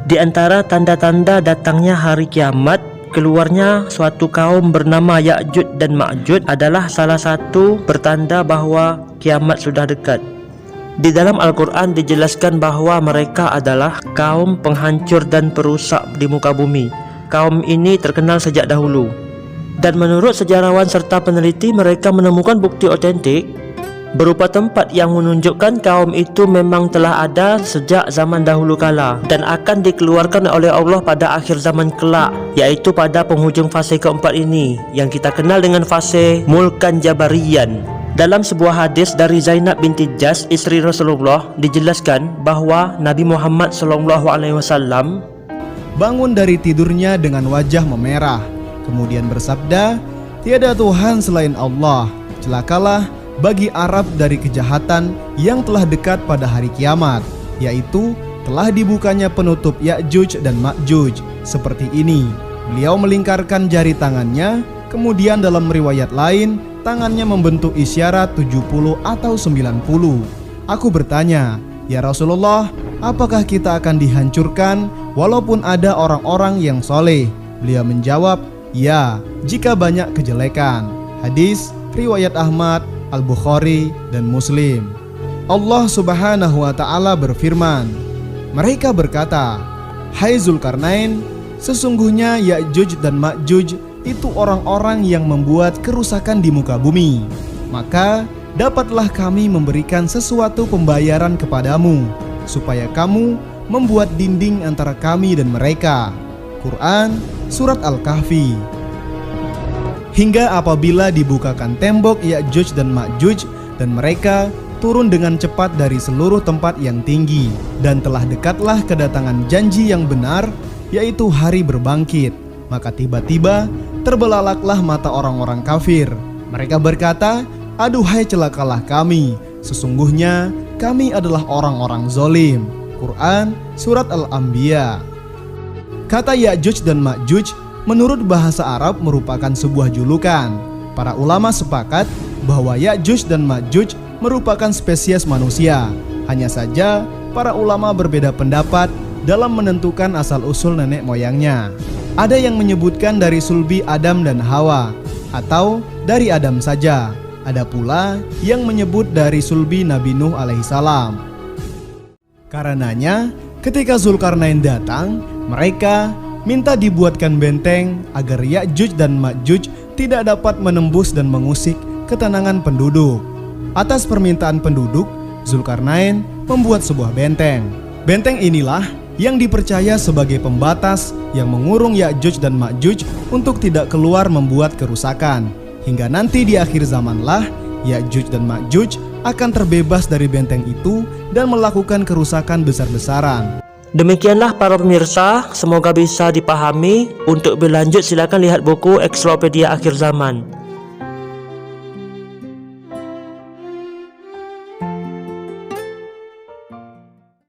Di antara tanda-tanda datangnya hari kiamat, keluarnya suatu kaum bernama Ya'juj dan Ma'juj adalah salah satu pertanda bahwa kiamat sudah dekat. Di dalam Al-Quran dijelaskan bahwa mereka adalah kaum penghancur dan perusak di muka bumi. Kaum ini terkenal sejak dahulu. Dan menurut sejarawan serta peneliti, mereka menemukan bukti otentik berupa tempat yang menunjukkan kaum itu memang telah ada sejak zaman dahulu kala dan akan dikeluarkan oleh Allah pada akhir zaman kelak, yaitu pada penghujung fase keempat ini yang kita kenal dengan fase Mulkan Jabarian. Dalam sebuah hadis dari Zainab binti Jahsh, istri Rasulullah, dijelaskan bahwa Nabi Muhammad SAW bangun dari tidurnya dengan wajah memerah, kemudian bersabda, "Tiada Tuhan selain Allah, celakalah bagi Arab dari kejahatan yang telah dekat pada hari kiamat, yaitu telah dibukanya penutup Ya'juj dan Ma'juj." Seperti ini, beliau melingkarkan jari tangannya, kemudian dalam riwayat lain, tangannya membentuk isyarat 70 atau 90. Aku bertanya, "Ya Rasulullah, apakah kita akan dihancurkan walaupun ada orang-orang yang soleh?" Beliau menjawab, "Ya, jika banyak kejelekan." Hadis riwayat Ahmad, Al-Bukhari, dan Muslim. Allah Subhanahu wa ta'ala berfirman, mereka berkata, "Hai Zulkarnain, sesungguhnya Ya'juj dan Ma'juj itu orang-orang yang membuat kerusakan di muka bumi. Maka dapatlah kami memberikan sesuatu pembayaran kepadamu, supaya kamu membuat dinding antara kami dan mereka." Quran Surat Al-Kahfi. Hingga apabila dibukakan tembok Ya'juj dan Ma'juj dan mereka turun dengan cepat dari seluruh tempat yang tinggi, dan telah dekatlah kedatangan janji yang benar, yaitu hari berbangkit, maka tiba-tiba terbelalaklah mata orang-orang kafir. Mereka berkata, "Aduhai celakalah kami, sesungguhnya kami adalah orang-orang zolim." Quran Surat Al-Anbiya. Kata Ya'juj dan Ma'juj menurut bahasa Arab merupakan sebuah julukan. Para ulama sepakat bahwa Ya'juj dan Ma'juj merupakan spesies manusia. Hanya saja para ulama berbeda pendapat dalam menentukan asal-usul nenek moyangnya. Ada yang menyebutkan dari sulbi Adam dan Hawa, atau dari Adam saja. Ada pula yang menyebut dari sulbi Nabi Nuh alaihissalam. Karenanya ketika Zulkarnain datang, mereka minta dibuatkan benteng agar Ya'juj dan Ma'juj tidak dapat menembus dan mengusik ketenangan penduduk. Atas permintaan penduduk, Zulkarnain membuat sebuah benteng. Benteng inilah yang dipercaya sebagai pembatas yang mengurung Ya'juj dan Ma'juj untuk tidak keluar membuat kerusakan. Hingga nanti di akhir zamanlah Ya'juj dan Ma'juj akan terbebas dari benteng itu dan melakukan kerusakan besar-besaran. Demikianlah para pemirsa, semoga bisa dipahami. Untuk berlanjut silakan lihat buku Ensiklopedia Akhir Zaman.